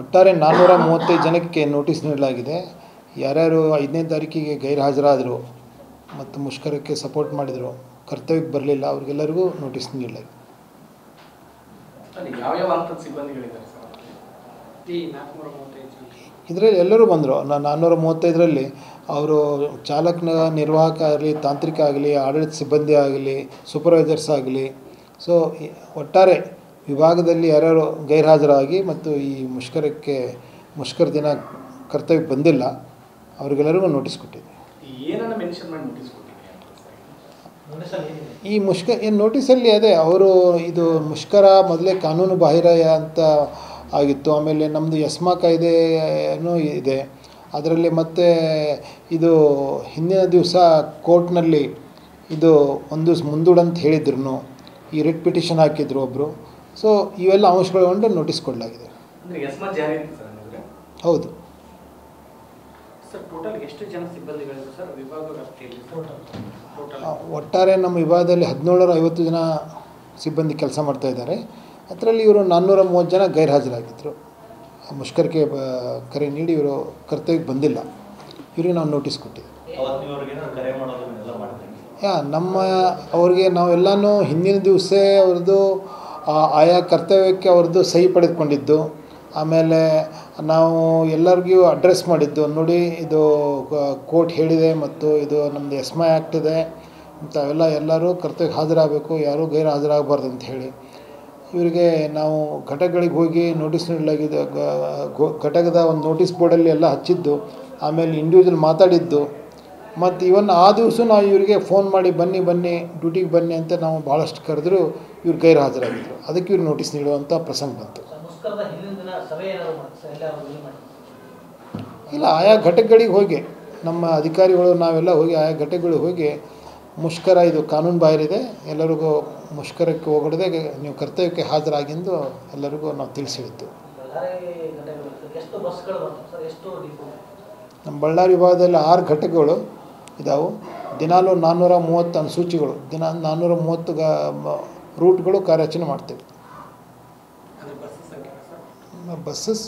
ಒಟ್ಟಾರೆ 435 ಜನಕ್ಕೆ ನೋಟಿಸ್ ನೀಡಲಾಗಿದೆ. ಯಾರ್ಯಾರು 5ನೇ ತಾರೀಕಿಗೆ ಗೈರು ಹಾಜರಾದರು ಮತ್ತು ಮುಷ್ಕರಕ್ಕೆ ಸಪೋರ್ಟ್ ಮಾಡಿದರು, ಕರ್ತವ್ಯಕ್ಕೆ ಬರಲಿಲ್ಲ, ಅವ್ರಿಗೆಲ್ಲರಿಗೂ ನೋಟಿಸ್ ನೀಡಲಾಗಿದೆ. ಇದರಲ್ಲಿ ಎಲ್ಲರೂ ಬಂದರು. 435ರಲ್ಲಿ ಅವರು ಚಾಲಕನ ನಿರ್ವಾಹಕ ಆಗಲಿ, ತಾಂತ್ರಿಕ ಆಗಲಿ, ಆಡಳಿತ ಸಿಬ್ಬಂದಿ ಆಗಲಿ, ಸೂಪರ್ವೈಸರ್ಸ್ ಆಗಲಿ, ಸೊ ಒಟ್ಟಾರೆ ವಿಭಾಗದಲ್ಲಿ ಯಾರ್ಯಾರು ಗೈರುಹಾಜರಾಗಿ ಮತ್ತು ಈ ಮುಷ್ಕರ ದಿನ ಕರ್ತವ್ಯಕ್ಕೆ ಬಂದಿಲ್ಲ ಅವರಿಗೆಲ್ಲರಿಗೂ ನೋಟಿಸ್ ಕೊಟ್ಟಿದೆ. ಈ ನೋಟಿಸಲ್ಲಿ ಅದೇ ಅವರು ಇದು ಮುಷ್ಕರ ಮೊದಲೇ ಕಾನೂನು ಬಾಹಿರ ಅಂತ ಆಗಿತ್ತು. ಆಮೇಲೆ ನಮ್ಮದು ಎಸ್ಮಾ ಕಾಯ್ದೆನೂ ಇದೆ ಅದರಲ್ಲಿ. ಮತ್ತು ಇದು ಹಿಂದಿನ ದಿವಸ ಕೋರ್ಟ್ನಲ್ಲಿ ಇದು ಒಂದು ದಿವಸ ಮುಂದೂಡಂತ ಹೇಳಿದ್ರು, ಈ ರಿಟ್ ಪಿಟಿಷನ್ ಹಾಕಿದ್ರು ಒಬ್ಬರು. ಸೊ ಇವೆಲ್ಲ ಅಂಶಗಳೊಂಡು ನೋಟಿಸ್ ಕೊಡಲಾಗಿದೆ. ಹೌದು ಸರ್, ಟೋಟಲ್ ಎಷ್ಟು ಜನ ಸಿಬ್ಬಂದಿಗಳಿದ್ದಾರೆ ಸರ್ ವಿಭಾಗ ವ್ಯಾಪ್ತಿಯಲ್ಲಿ? ಒಟ್ಟಾರೆ ನಮ್ಮ ವಿಭಾಗದಲ್ಲಿ 1750 ಜನ ಸಿಬ್ಬಂದಿ ಕೆಲಸ ಮಾಡ್ತಾಯಿದ್ದಾರೆ. ಅದರಲ್ಲಿ ಇವರು 430 ಜನ ಗೈರುಹಾಜರಾಗಿದ್ದರು. ಮುಷ್ಕರಕ್ಕೆ ಕರೆ ನೀಡಿ ಇವರು ಕರ್ತವ್ಯಕ್ಕೆ ಬಂದಿಲ್ಲ. ಇವರಿಗೆ ನಾವು ನೋಟಿಸ್ ಕೊಟ್ಟಿದ್ದೀವಿ. ಅವ್ರಿಗೆ ನಾವೆಲ್ಲನೂ ಹಿಂದಿನ ದಿವಸ ಅವ್ರದ್ದು ಆಯಾ ಕರ್ತವ್ಯಕ್ಕೆ ಅವ್ರದ್ದು ಸಹಿ ಪಡೆದುಕೊಂಡಿದ್ದು, ಆಮೇಲೆ ನಾವು ಎಲ್ಲರಿಗೂ ಅಡ್ರೆಸ್ ಮಾಡಿದ್ದು, ನೋಡಿ ಇದು ಕೋರ್ಟ್ ಹೇಳಿದೆ ಮತ್ತು ಇದು ನಮ್ಮದು ಎಸ್ಮಾ ಆ್ಯಕ್ಟ್ ಇದೆ ಅಂತ ಅವೆಲ್ಲ ಎಲ್ಲರೂ ಕರ್ತವ್ಯಕ್ಕೆ ಹಾಜರಾಗಬೇಕು, ಯಾರೂ ಗೈರು ಹಾಜರಾಗಬಾರ್ದು ಅಂತ ಹೇಳಿ ಇವರಿಗೆ ನಾವು ಘಟಕಗಳಿಗೆ ಹೋಗಿ ನೋಟಿಸ್ ನೀಡಲಾಗಿದೆ. ಘಟಕದ ಒಂದು ನೋಟಿಸ್ ಬೋರ್ಡಲ್ಲಿ ಎಲ್ಲ ಹಚ್ಚಿದ್ದು, ಆಮೇಲೆ ಇಂಡಿವಿಜುವಲ್ ಮಾತಾಡಿದ್ದು, ಮತ್ತು ಇವನ್ ಆ ದಿವಸ ನಾವು ಇವರಿಗೆ ಫೋನ್ ಮಾಡಿ ಬನ್ನಿ ಡ್ಯೂಟಿಗೆ ಬನ್ನಿ ಅಂತ ನಾವು ಭಾಳಷ್ಟು ಕರೆದ್ರು, ಇವ್ರು ಗೈರು ಹಾಜರಾಗಿದ್ದರು. ಅದಕ್ಕೆ ಇವ್ರು ನೋಟಿಸ್ ನೀಡುವಂಥ ಪ್ರಸಂಗ ಬಂತು. ಇಲ್ಲ, ಆಯಾ ಘಟಕಗಳಿಗೆ ಹೋಗಿ ನಮ್ಮ ಅಧಿಕಾರಿಗಳು ನಾವೆಲ್ಲ ಹೋಗಿ ಆಯಾ ಘಟಕಗಳಿಗೆ ಹೋಗಿ ಮುಷ್ಕರ ಇದು ಕಾನೂನು ಬಾಹಿರಿದೆ, ಎಲ್ಲರಿಗೂ ಮುಷ್ಕರಕ್ಕೆ ಹೋಗದೆ ನೀವು ಕರ್ತವ್ಯಕ್ಕೆ ಹಾಜರಾಗಿಂದು ಎಲ್ಲರಿಗೂ ನಾವು ತಿಳಿಸಿದ್ದು. ನಮ್ಮ ಬಳ್ಳಾರಿ ವಿಭಾಗದಲ್ಲಿ 6 ಘಟಕಗಳು ಇದಾವೆ. ದಿನಾಲೂ 430 ಅನುಸೂಚಿಗಳು, 430 ರೂಟ್ಗಳು ಕಾರ್ಯಾಚರಣೆ ಮಾಡ್ತೇವೆ. ಬಸ್ಸಸ್